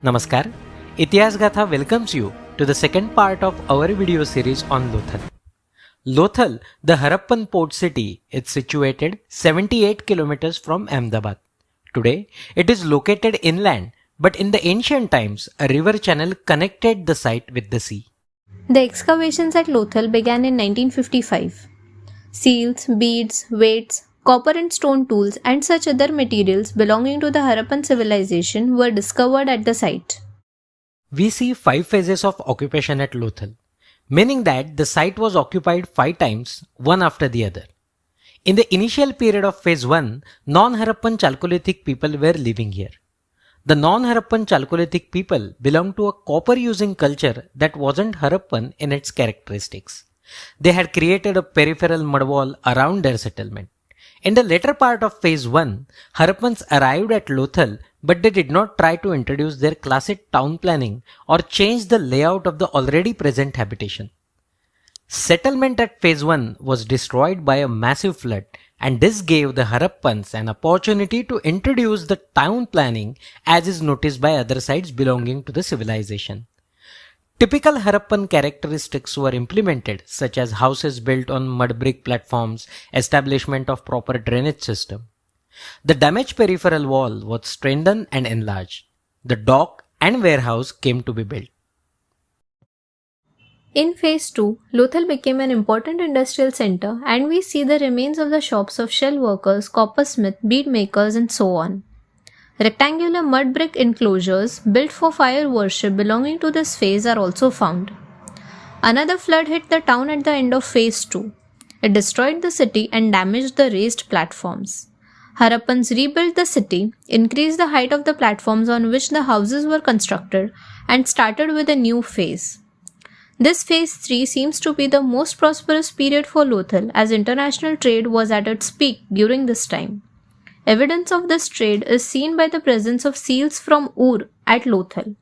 Namaskar, Itihasgatha welcomes you to the second part of our video series on Lothal. Lothal, the Harappan port city, is situated 78 kilometers from Ahmedabad. Today, it is located inland, but in the ancient times, a river channel connected the site with the sea. The excavations at Lothal began in 1955. Seals, beads, weights, copper and stone tools and such other materials belonging to the Harappan civilization were discovered at the site. We see 5 phases of occupation at Lothal, meaning that the site was occupied 5 times, one after the other. In the initial period of phase 1, non-Harappan Chalcolithic people were living here. The non-Harappan Chalcolithic people belonged to a copper-using culture that wasn't Harappan in its characteristics. They had created a peripheral mud wall around their settlement. In the later part of phase 1, Harappans arrived at Lothal, but they did not try to introduce their classic town planning or change the layout of the already present habitation. Settlement at phase 1 was destroyed by a massive flood, and this gave the Harappans an opportunity to introduce the town planning as is noticed by other sites belonging to the civilization. Typical Harappan characteristics were implemented, such as houses built on mud brick platforms, establishment of proper drainage system. The damaged peripheral wall was strengthened and enlarged. The dock and warehouse came to be built. In phase 2, Lothal became an important industrial center and we see the remains of the shops of shell workers, coppersmith, bead makers and so on. Rectangular mud brick enclosures built for fire worship belonging to this phase are also found. Another flood hit the town at the end of phase 2. It destroyed the city and damaged the raised platforms. Harappans rebuilt the city, increased the height of the platforms on which the houses were constructed, and started with a new phase. This phase 3 seems to be the most prosperous period for Lothal as international trade was at its peak during this time. Evidence of this trade is seen by the presence of seals from Ur at Lothal.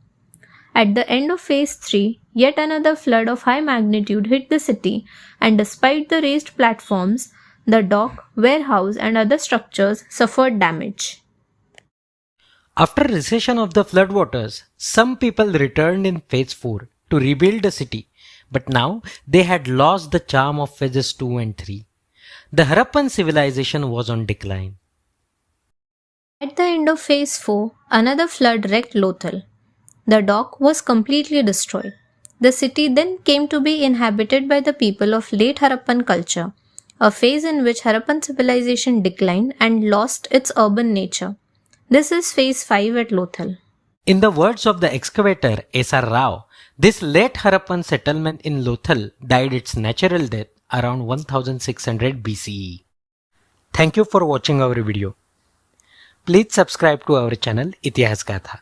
At the end of phase 3, yet another flood of high magnitude hit the city, and despite the raised platforms, the dock, warehouse and other structures suffered damage. After recession of the floodwaters, some people returned in phase 4 to rebuild the city, but now they had lost the charm of phases 2 and 3. The Harappan civilization was on decline. At the end of phase 4, another flood wrecked Lothal. The dock was completely destroyed. The city then came to be inhabited by the people of late Harappan culture, a phase in which Harappan civilization declined and lost its urban nature. This is phase 5 at Lothal. In the words of the excavator S.R. Rao, this late Harappan settlement in Lothal died its natural death around 1600 BCE. Thank you for watching our video. Please subscribe to our channel Itihasgatha.